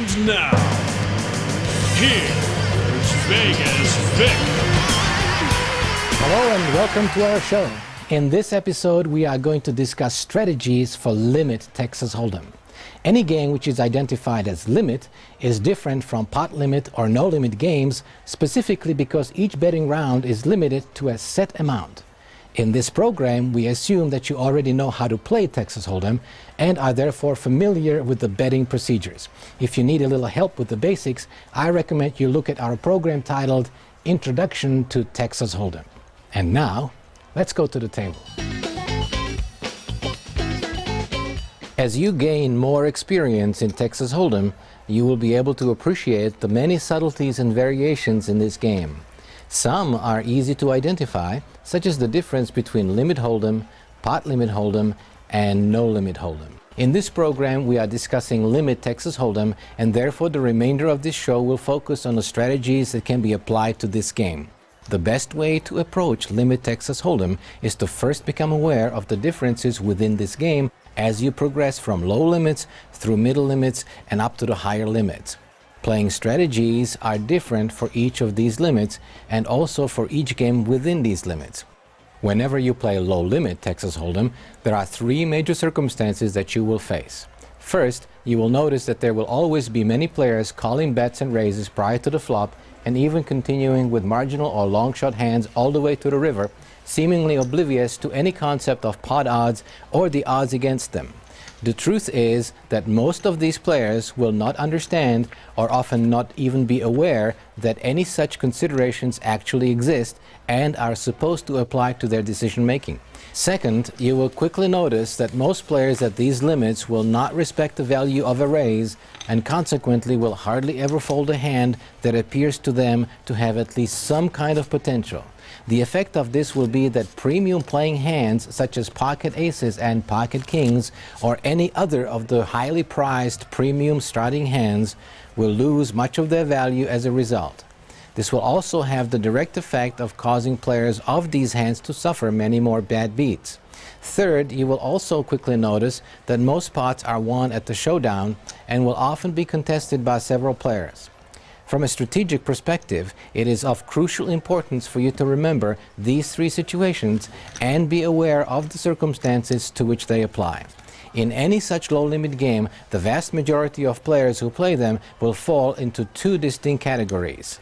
And now, here's Vegas Vic. Hello and welcome to our show. In this episode, we are going to discuss strategies for Limit Texas Hold'em. Any game which is identified as limit is different from pot limit or no limit games, specifically because each betting round is limited to a set amount. In this program, we assume that you already know how to play Texas Hold'em and are therefore familiar with the betting procedures. If you need a little help with the basics, I recommend you look at our program titled Introduction to Texas Hold'em. And now, let's go to the table. As you gain more experience in Texas Hold'em, you will be able to appreciate the many subtleties and variations in this game. Some are easy to identify, such as the difference between limit hold'em, pot limit hold'em, and no limit hold'em. In this program, we are discussing Limit Texas Hold'em, and therefore the remainder of this show will focus on the strategies that can be applied to this game. The best way to approach Limit Texas Hold'em is to first become aware of the differences within this game as you progress from low limits through middle limits and up to the higher limits. Playing strategies are different for each of these limits and also for each game within these limits. Whenever you play low limit Texas Hold'em, there are three major circumstances that you will face. First, you will notice that there will always be many players calling bets and raises prior to the flop and even continuing with marginal or long shot hands all the way to the river, seemingly oblivious to any concept of pot odds or the odds against them. The truth is that most of these players will not understand or often not even be aware that any such considerations actually exist and are supposed to apply to their decision making. Second, you will quickly notice that most players at these limits will not respect the value of a raise and consequently will hardly ever fold a hand that appears to them to have at least some kind of potential. The effect of this will be that premium playing hands such as pocket aces and pocket kings or any other of the highly prized premium starting hands will lose much of their value as a result. This will also have the direct effect of causing players of these hands to suffer many more bad beats. Third, you will also quickly notice that most pots are won at the showdown and will often be contested by several players. From a strategic perspective, it is of crucial importance for you to remember these three situations and be aware of the circumstances to which they apply. In any such low-limit game, the vast majority of players who play them will fall into two distinct categories.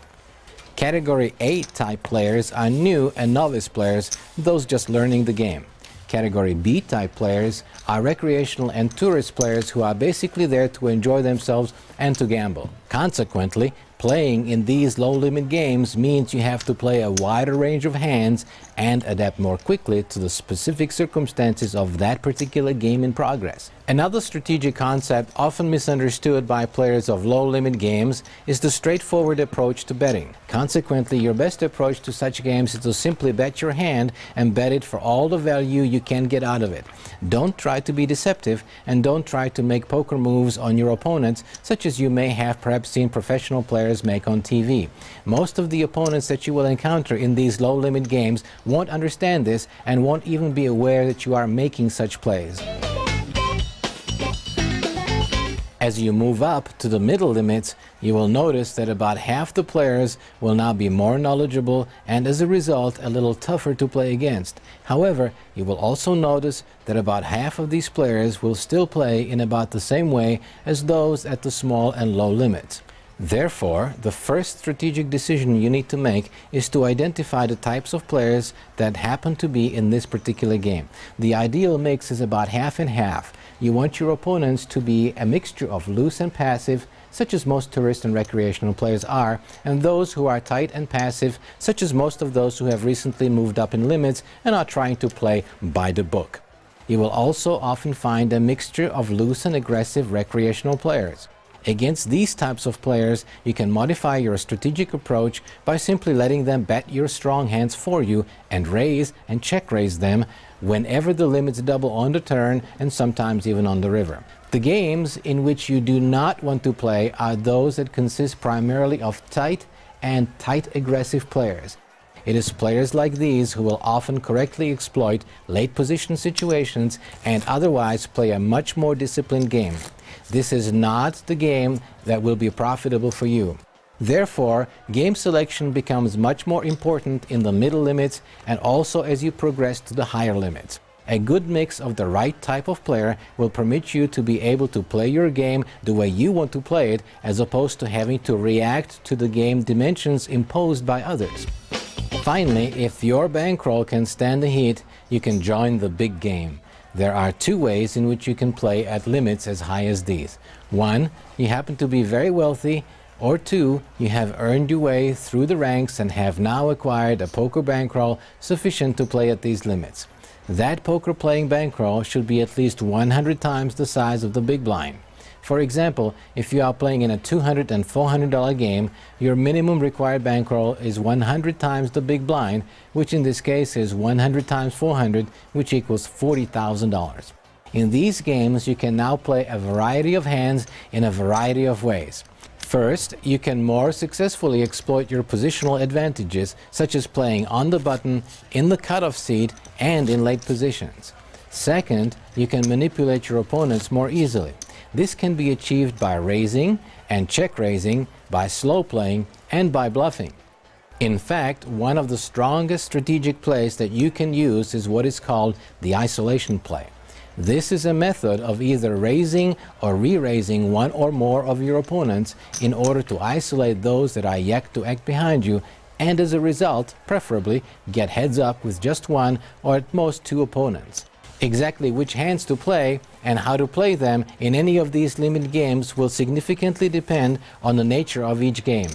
Category A type players are new and novice players, those just learning the game. Category B type players are recreational and tourist players who are basically there to enjoy themselves and to gamble. Consequently, playing in these low-limit games means you have to play a wider range of hands and adapt more quickly to the specific circumstances of that particular game in progress. Another strategic concept often misunderstood by players of low-limit games is the straightforward approach to betting. Consequently, your best approach to such games is to simply bet your hand and bet it for all the value you can get out of it. Don't try to be deceptive and don't try to make poker moves on your opponents, such as you may have perhaps seen professional players make on TV. Most of the opponents that you will encounter in these low-limit games won't understand this and won't even be aware that you are making such plays. As you move up to the middle limits, you will notice that about half the players will now be more knowledgeable and as a result a little tougher to play against. However, you will also notice that about half of these players will still play in about the same way as those at the small and low limits. Therefore, the first strategic decision you need to make is to identify the types of players that happen to be in this particular game. The ideal mix is about half and half. You want your opponents to be a mixture of loose and passive, such as most tourist and recreational players are, and those who are tight and passive, such as most of those who have recently moved up in limits and are trying to play by the book. You will also often find a mixture of loose and aggressive recreational players. Against these types of players, you can modify your strategic approach by simply letting them bet your strong hands for you and raise and check raise them whenever the limits double on the turn and sometimes even on the river. The games in which you do not want to play are those that consist primarily of tight and tight aggressive players. It is players like these who will often correctly exploit late position situations and otherwise play a much more disciplined game. this is not the game that will be profitable for you. Therefore, game selection becomes much more important in the middle limits and also as you progress to the higher limits. A good mix of the right type of player will permit you to be able to play your game the way you want to play it, as opposed to having to react to the game dimensions imposed by others. Finally, if your bankroll can stand the heat, you can join the big game. There are two ways in which you can play at limits as high as these. One, you happen to be very wealthy, or two, you have earned your way through the ranks and have now acquired a poker bankroll sufficient to play at these limits. That poker playing bankroll should be at least 100 times the size of the big blind. For example, if you are playing in a $200 and $400 game, your minimum required bankroll is 100 times the big blind, which in this case is 100 times 400, which equals $40,000. In these games, you can now play a variety of hands in a variety of ways. First, you can more successfully exploit your positional advantages, such as playing on the button, in the cutoff seat, and in late positions. Second, you can manipulate your opponents more easily. This can be achieved by raising and check raising, by slow playing, and by bluffing. In fact, one of the strongest strategic plays that you can use is what is called the isolation play. This is a method of either raising or re-raising one or more of your opponents in order to isolate those that are yet to act behind you, and as a result, preferably, get heads up with just one or at most two opponents. Exactly which hands to play and how to play them in any of these limit games will significantly depend on the nature of each game.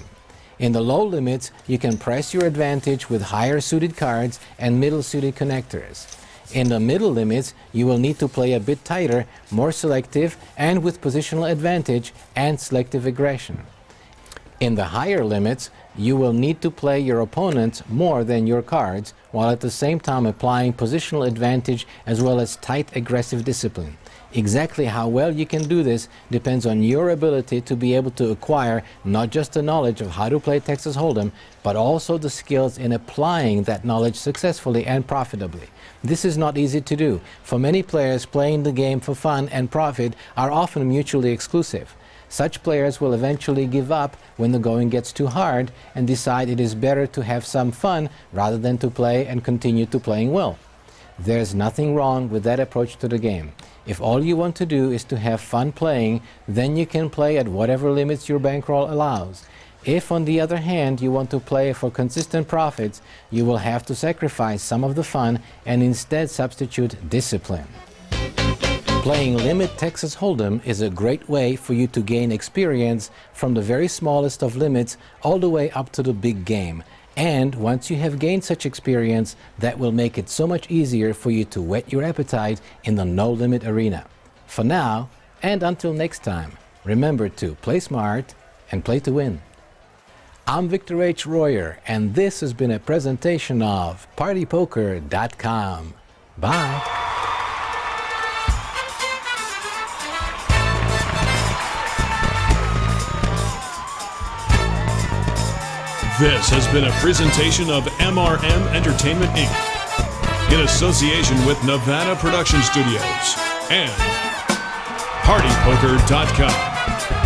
In the low limits, you can press your advantage with higher suited cards and middle suited connectors. In the middle limits, you will need to play a bit tighter, more selective, and with positional advantage and selective aggression. In the higher limits, you will need to play your opponents more than your cards, while at the same time applying positional advantage as well as tight aggressive discipline. Exactly how well you can do this depends on your ability to be able to acquire not just the knowledge of how to play Texas Hold'em, but also the skills in applying that knowledge successfully and profitably. This is not easy to do. For many players, playing the game for fun and profit are often mutually exclusive. Such players will eventually give up when the going gets too hard and decide it is better to have some fun rather than to play and continue to playing well. There's nothing wrong with that approach to the game. If all you want to do is to have fun playing, then you can play at whatever limits your bankroll allows. If, on the other hand, you want to play for consistent profits, you will have to sacrifice some of the fun and instead substitute discipline. Playing Limit Texas Hold'em is a great way for you to gain experience from the very smallest of limits all the way up to the big game. And once you have gained such experience, that will make it so much easier for you to whet your appetite in the no-limit arena. For now, and until next time, remember to play smart and play to win. I'm Victor H. Royer, and this has been a presentation of PartyPoker.com. Bye. This has been a presentation of MRM Entertainment, Inc. in association with Nevada Production Studios and PartyPoker.com.